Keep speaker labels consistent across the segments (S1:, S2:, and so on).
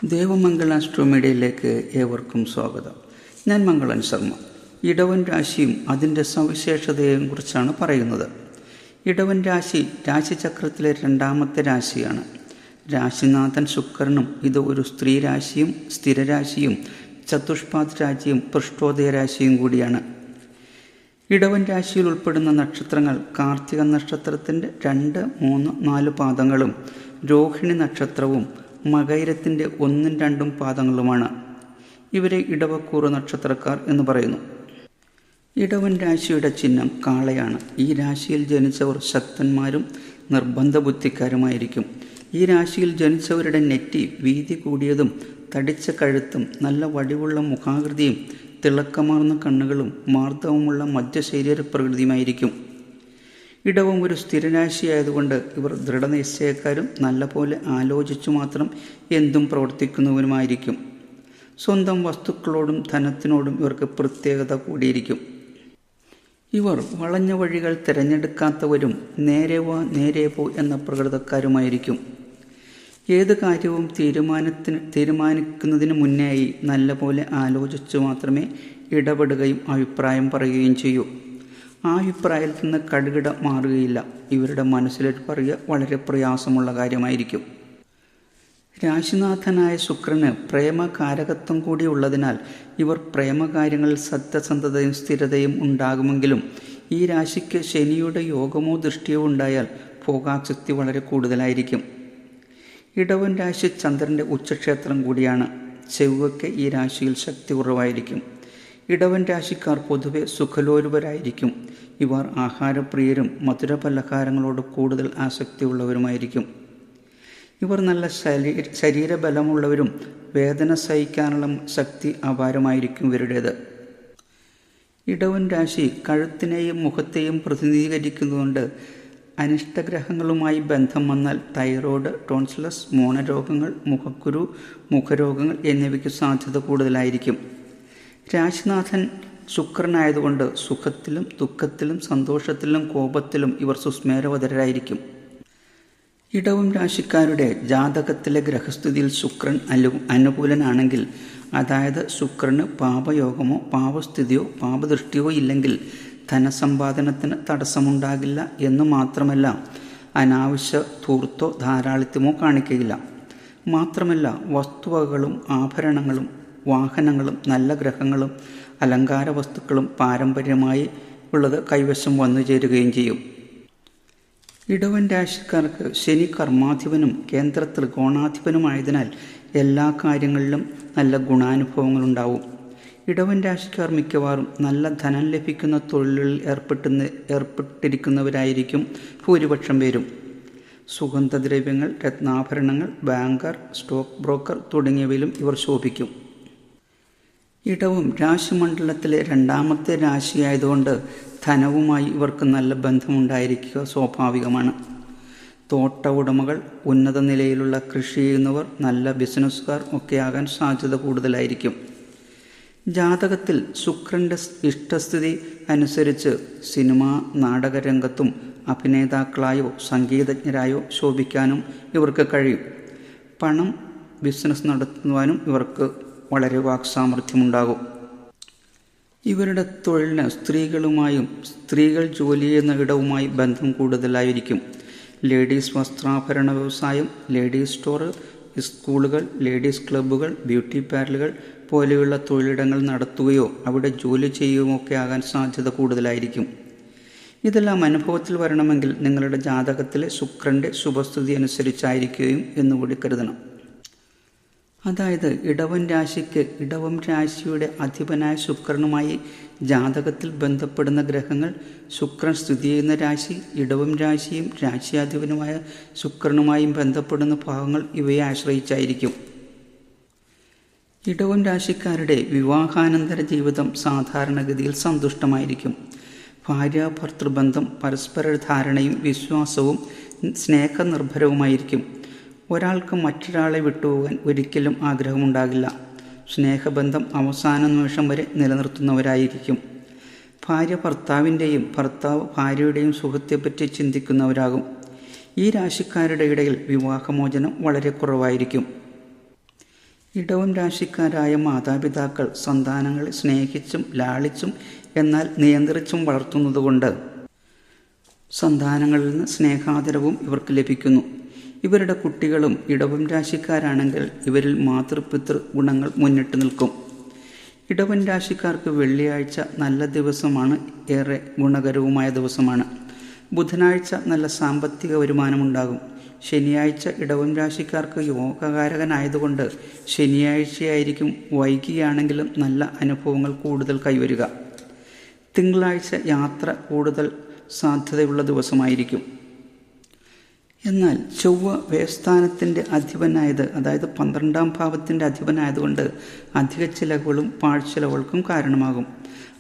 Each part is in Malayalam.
S1: ദേവമംഗൾ ആസ്ട്രോമീഡിയയിലേക്ക് ഏവർക്കും സ്വാഗതം. ഞാൻ മംഗളൻ ശർമ്മ. ഇടവൻ രാശിയും അതിൻ്റെ സവിശേഷതയെയും കുറിച്ചാണ് പറയുന്നത്. ഇടവൻ രാശി രാശിചക്രത്തിലെ രണ്ടാമത്തെ രാശിയാണ്. രാശിനാഥൻ ശുക്രനും ഇത് ഒരു സ്ത്രീ രാശിയും സ്ഥിരരാശിയും ചതുഷ്പാദ് രാശിയും പൃഷ്ഠോദയ രാശിയും കൂടിയാണ്. ഇടവൻ രാശിയിൽ ഉൾപ്പെടുന്ന നക്ഷത്രങ്ങൾ കാർത്തിക നക്ഷത്രത്തിൻ്റെ 2, 3, 4 പാദങ്ങളും രോഹിണി നക്ഷത്രവും മകൈരത്തിൻ്റെ 1, 2 പാദങ്ങളുമാണ്. ഇവരെ ഇടവക്കൂറ് നക്ഷത്രക്കാർ എന്ന് പറയുന്നു. ഇടവൻ രാശിയുടെ ചിഹ്നം കാളയാണ്. ഈ രാശിയിൽ ജനിച്ചവർ ശക്തന്മാരും നിർബന്ധ ബുദ്ധിക്കാരുമായിരിക്കും. ഈ രാശിയിൽ ജനിച്ചവരുടെ നെറ്റി വീതി കൂടിയതും തടിച്ച കഴുത്തും നല്ല വടിവുള്ള മുഖാകൃതിയും തിളക്കമാർന്ന കണ്ണുകളും മാർദ്ദവമുള്ള മധ്യശരീര പ്രകൃതിയുമായിരിക്കും. ഇടവം ഒരു സ്ഥിരരാശിയായതുകൊണ്ട് ഇവർ ദൃഢനിശ്ചയക്കാരും നല്ലപോലെ ആലോചിച്ചു മാത്രം എന്തും പ്രവർത്തിക്കുന്നവരുമായിരിക്കും. സ്വന്തം വസ്തുക്കളോടും ധനത്തിനോടും ഇവർക്ക് പ്രത്യേകത കൂടിയിരിക്കും. ഇവർ വളഞ്ഞ വഴികൾ തിരഞ്ഞെടുക്കാത്തവരും നേരെ വാ നേരെ പോ എന്ന പ്രകൃതക്കാരുമായിരിക്കും. ഏത് കാര്യവും തീരുമാനിക്കുന്നതിന് മുന്നേയായി നല്ലപോലെ ആലോചിച്ചു മാത്രമേ ഇടപെടുകയും അഭിപ്രായം പറയുകയും ചെയ്യൂ. ആ അഭിപ്രായത്തിൽ നിന്ന് കടുകിട മാറുകയില്ല. ഇവരുടെ മനസ്സിലേക്ക് പറയുക വളരെ പ്രയാസമുള്ള കാര്യമായിരിക്കും. രാശിനാഥനായ ശുക്രന് പ്രേമകാരകത്വം കൂടി ഉള്ളതിനാൽ ഇവർ പ്രേമകാര്യങ്ങളിൽ സത്യസന്ധതയും സ്ഥിരതയും ഉണ്ടാകുമെങ്കിലും ഈ രാശിക്ക് ശനിയുടെ യോഗമോ ദൃഷ്ടിയോ ഉണ്ടായാൽ ഭോഗാസക്തി വളരെ കൂടുതലായിരിക്കും. ഇടവൻ രാശി ചന്ദ്രൻ്റെ ഉച്ചക്ഷേത്രം കൂടിയാണ്. ചൊവ്വയ്ക്ക് ഈ രാശിയിൽ ശക്തി കുറവായിരിക്കും. ഇടവൻ രാശിക്കാർ പൊതുവെ സുഖലോലുപരായിരിക്കും. ഇവർ ആഹാരപ്രിയരും മധുര പലഹാരങ്ങളോട് കൂടുതൽ ആസക്തിയുള്ളവരുമായിരിക്കും. ഇവർ നല്ല ശരീരബലമുള്ളവരും വേദന സഹിക്കാനുള്ള ശക്തി അപാരമായിരിക്കും ഇവരുടേത്. ഇടവൻ രാശി കഴുത്തിനെയും മുഖത്തെയും പ്രതിനിധീകരിക്കുന്നതുകൊണ്ട് അനിഷ്ടഗ്രഹങ്ങളുമായി ബന്ധം വന്നാൽ തൈറോയ്ഡ്, ടോൺസിലസ്, മോണരോഗങ്ങൾ, മുഖക്കുരു, മുഖരോഗങ്ങൾ എന്നിവയ്ക്ക് സാധ്യത കൂടുതലായിരിക്കും. രാശിനാഥൻ ശുക്രനായതുകൊണ്ട് സുഖത്തിലും ദുഃഖത്തിലും സന്തോഷത്തിലും കോപത്തിലും ഇവർ സുസ്മേരവതരായിരിക്കും. ഇടവം രാശിക്കാരുടെ ജാതകത്തിലെ ഗ്രഹസ്ഥിതിയിൽ ശുക്രൻ അനുകൂലനാണെങ്കിൽ, അതായത് ശുക്രന് പാപയോഗമോ പാപസ്ഥിതിയോ പാപദൃഷ്ടിയോ ഇല്ലെങ്കിൽ ധനസമ്പാദനത്തിന് തടസ്സമുണ്ടാകില്ല എന്നു മാത്രമല്ല, അനാവശ്യ ധൂർത്തോ ധാരാളിത്യമോ കാണിക്കുകയില്ല. മാത്രമല്ല, വസ്തുവകകളും ആഭരണങ്ങളും വാഹനങ്ങളും നല്ല ഗ്രഹങ്ങളും അലങ്കാര വസ്തുക്കളും പാരമ്പര്യമായി ഉള്ളത് കൈവശം വന്നു ചേരുകയും ചെയ്യും. ഇടവൻ രാശിക്കാർക്ക് ശനി കർമാധിപനും കേന്ദ്ര ത്രികോണാധിപനുമായതിനാൽ എല്ലാ കാര്യങ്ങളിലും നല്ല ഗുണാനുഭവങ്ങളുണ്ടാവും. ഇടവൻ രാശിക്കാർ മിക്കവാറും നല്ല ധനം ലഭിക്കുന്ന തൊഴിലുകളിൽ ഏർപ്പെട്ടിരിക്കുന്നവരായിരിക്കും ഭൂരിപക്ഷം പേരും. സുഗന്ധദ്രവ്യങ്ങൾ, രത്നാഭരണങ്ങൾ, ബാങ്കർ, സ്റ്റോക്ക് ബ്രോക്കർ തുടങ്ങിയവയിലും ഇവർ ശോഭിക്കും. ഇടവം രാശിമണ്ഡലത്തിലെ രണ്ടാമത്തെ രാശിയായതുകൊണ്ട് ധനവുമായി ഇവർക്ക് നല്ല ബന്ധമുണ്ടായിരിക്കുക സ്വാഭാവികമാണ്. തോട്ട ഉടമകൾ, ഉന്നത നിലയിലുള്ള കൃഷി ചെയ്യുന്നവർ, നല്ല ബിസിനസ്സുകാർ ഒക്കെയാകാൻ സാധ്യത കൂടുതലായിരിക്കും. ജാതകത്തിൽ ശുക്രൻ്റെ ഇഷ്ടസ്ഥിതി അനുസരിച്ച് സിനിമ, നാടകരംഗത്തും അഭിനേതാക്കളായോ സംഗീതജ്ഞരായോ ശോഭിക്കാനും ഇവർക്ക് കഴിയും. പണം, ബിസിനസ് നടത്തുവാനും ഇവർക്ക് വളരെ വാക്സാമർഥ്യമുണ്ടാകും. ഇവരുടെ തൊഴിലിന് സ്ത്രീകളുമായും സ്ത്രീകൾ ജോലി ചെയ്യുന്ന ഇടവുമായി ബന്ധം കൂടുതലായിരിക്കും. ലേഡീസ് വസ്ത്രാഭരണ വ്യവസായം, ലേഡീസ് സ്റ്റോർ, സ്കൂളുകൾ, ലേഡീസ് ക്ലബ്ബുകൾ, ബ്യൂട്ടി പാർലറുകൾ പോലെയുള്ള തൊഴിലിടങ്ങൾ നടത്തുകയോ അവിടെ ജോലി ചെയ്യുകയോ ഒക്കെ ആകാൻ സാധ്യത കൂടുതലായിരിക്കും. ഇതെല്ലാം അനുഭവത്തിൽ വരണമെങ്കിൽ നിങ്ങളുടെ ജാതകത്തിലെ ശുക്രൻ്റെ ശുഭസ്ഥിതി അനുസരിച്ചായിരിക്കുകയും എന്നുകൂടി കരുതണം. അതായത് ഇടവൻ രാശിക്ക് ഇടവം രാശിയുടെ അധിപനായ ശുക്രനുമായി ജാതകത്തിൽ ബന്ധപ്പെടുന്ന ഗ്രഹങ്ങൾ ശുക്രൻ സ്ഥിതി ചെയ്യുന്ന രാശി, ഇടവം രാശിയും രാശിയാധിപനുമായ ശുക്രനുമായും ബന്ധപ്പെടുന്ന ഭാഗങ്ങൾ ഇവയെ ആശ്രയിച്ചായിരിക്കും. ഇടവം രാശിക്കാരുടെ വിവാഹാനന്തര ജീവിതം സാധാരണഗതിയിൽ സന്തുഷ്ടമായിരിക്കും. ഭാര്യാഭർത്തൃബന്ധം പരസ്പര ധാരണയും വിശ്വാസവും സ്നേഹനിർഭരവുമായിരിക്കും. ഒരാൾക്ക് മറ്റൊരാളെ വിട്ടുപോകാൻ ഒരിക്കലും ആഗ്രഹമുണ്ടാകില്ല. സ്നേഹബന്ധം അവസാന നിമിഷം വരെ നിലനിർത്തുന്നവരായിരിക്കും. ഭാര്യ ഭർത്താവിൻ്റെയും ഭർത്താവ് ഭാര്യയുടെയും സുഖത്തെപ്പറ്റി ചിന്തിക്കുന്നവരാകും. ഈ രാശിക്കാരുടെ ഇടയിൽ വിവാഹമോചനം വളരെ കുറവായിരിക്കും. ഇടവം രാശിക്കാരായ മാതാപിതാക്കൾ സന്താനങ്ങളെ സ്നേഹിച്ചും ലാളിച്ചും എന്നാൽ നിയന്ത്രിച്ചും വളർത്തുന്നതുകൊണ്ട് സന്താനങ്ങളിൽ നിന്ന് സ്നേഹാദരവും ഇവർക്ക് ലഭിക്കുന്നു. ഇവരുടെ കുട്ടികളും ഇടവം രാശിക്കാരാണെങ്കിൽ ഇവരിൽ മാതൃപിതൃ ഗുണങ്ങൾ മുന്നിട്ട് നിൽക്കും. ഇടവൻ രാശിക്കാർക്ക് വെള്ളിയാഴ്ച നല്ല ദിവസമാണ്, ഏറെ ഗുണകരവുമായ ദിവസമാണ്. ബുധനാഴ്ച നല്ല സാമ്പത്തിക വരുമാനമുണ്ടാകും. ശനിയാഴ്ച ഇടവൻ രാശിക്കാർക്ക് യോഗകാരകനായതുകൊണ്ട് ശനിയാഴ്ചയായിരിക്കും വൈകിയാണെങ്കിലും നല്ല അനുഭവങ്ങൾ കൂടുതൽ കൈവരിക. തിങ്കളാഴ്ച യാത്ര കൂടുതൽ സാധ്യതയുള്ള ദിവസമായിരിക്കും. എന്നാൽ ചൊവ്വ വ്യയസ്ഥാനത്തിൻ്റെ അധിപനായത്, അതായത് 12ാം ഭാവത്തിൻ്റെ അധിപനായതുകൊണ്ട് അധിക ചിലവുകളും പാഴ്ചിലവുകൾക്കും കാരണമാകും.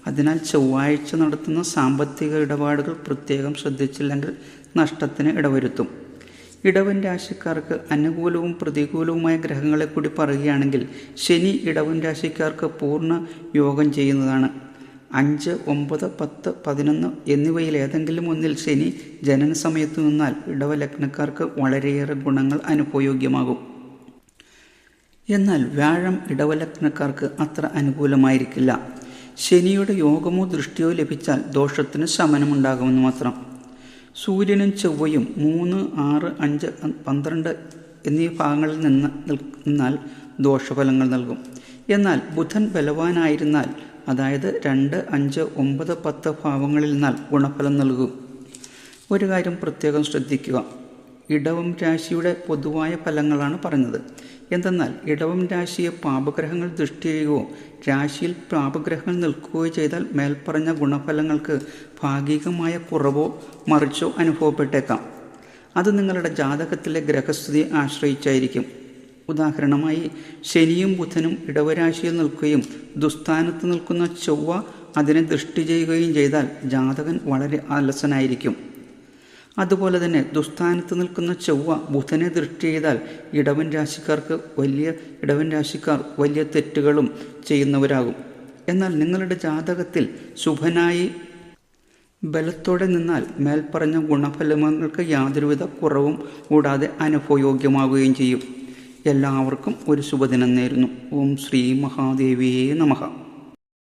S1: അതിനാൽ ചൊവ്വാഴ്ച നടത്തുന്ന സാമ്പത്തിക ഇടപാടുകൾ പ്രത്യേകം ശ്രദ്ധിച്ചില്ലെങ്കിൽ നഷ്ടത്തിന് ഇടവരുത്തും. ഇടവൻ രാശിക്കാർക്ക് അനുകൂലവും പ്രതികൂലവുമായ ഗ്രഹങ്ങളെ കൂടി പറയുകയാണെങ്കിൽ ശനി ഇടവൻ രാശിക്കാർക്ക് പൂർണ്ണ യോഗം ചെയ്യുന്നതാണ്. 5, 9, 10, 11 എന്നിവയിൽ ഏതെങ്കിലും ഒന്നിൽ ശനി ജനന സമയത്ത് നിന്നാൽ ഇടവലഗ്നക്കാർക്ക് വളരെയേറെ ഗുണങ്ങൾ അനുഭവയോഗ്യമാകും. എന്നാൽ വ്യാഴം ഇടവലഗ്നക്കാർക്ക് അത്ര അനുകൂലമായിരിക്കില്ല. ശനിയുടെ യോഗമോ ദൃഷ്ടിയോ ലഭിച്ചാൽ ദോഷത്തിന് ശമനമുണ്ടാകുമെന്ന് മാത്രം. സൂര്യനും ചൊവ്വയും 3, 6, 5, 12 എന്നീ ഭാഗങ്ങളിൽ നിന്നാൽ ദോഷഫലങ്ങൾ നൽകും. എന്നാൽ ബുധൻ ബലവാനായിരുന്നാൽ, അതായത് 2, 5, 9, 10 ഭാവങ്ങളിൽ നിന്നാൽ ഗുണഫലം നൽകും. ഒരു കാര്യം പ്രത്യേകം ശ്രദ്ധിക്കുക. ഇടവം രാശിയുടെ പൊതുവായ ഫലങ്ങളാണ് പറഞ്ഞത്. എന്തെന്നാൽ ഇടവം രാശിയെ പാപഗ്രഹങ്ങൾ ദൃഷ്ടി ചെയ്യുകയോ രാശിയിൽ പാപഗ്രഹങ്ങൾ നിൽക്കുകയോ ചെയ്താൽ മേൽപ്പറഞ്ഞ ഗുണഫലങ്ങൾക്ക് ഭാഗികമായ കുറവോ മറിച്ചോ അനുഭവപ്പെട്ടേക്കാം. അത് നിങ്ങളുടെ ജാതകത്തിലെ ഗ്രഹസ്ഥിതിയെ ആശ്രയിച്ചായിരിക്കും. ഉദാഹരണമായി ശനിയും ബുധനും ഇടവരാശിയിൽ നിൽക്കുകയും ദുസ്ഥാനത്ത് നിൽക്കുന്ന ചൊവ്വ അതിനെ ദൃഷ്ടി ചെയ്യുകയും ചെയ്താൽ ജാതകൻ വളരെ അലസനായിരിക്കും. അതുപോലെ തന്നെ ദുസ്ഥാനത്ത് നിൽക്കുന്ന ചൊവ്വ ബുധനെ ദൃഷ്ടി ചെയ്താൽ ഇടവൻ രാശിക്കാർ വലിയ തെറ്റുകളും ചെയ്യുന്നവരാകും. എന്നാൽ നിങ്ങളുടെ ജാതകത്തിൽ ശുഭനായി ബലത്തോടെ നിന്നാൽ മേൽപ്പറഞ്ഞ ഗുണഫലങ്ങൾക്ക് യാതൊരുവിധ കുറവും കൂടാതെ അനുഭവയോഗ്യമാവുകയും ചെയ്യും. എല്ലാവർക്കും ഒരു ശുഭദിനം നേരുന്നു. ഓം ശ്രീ മഹാദേവിയേ നമഃ.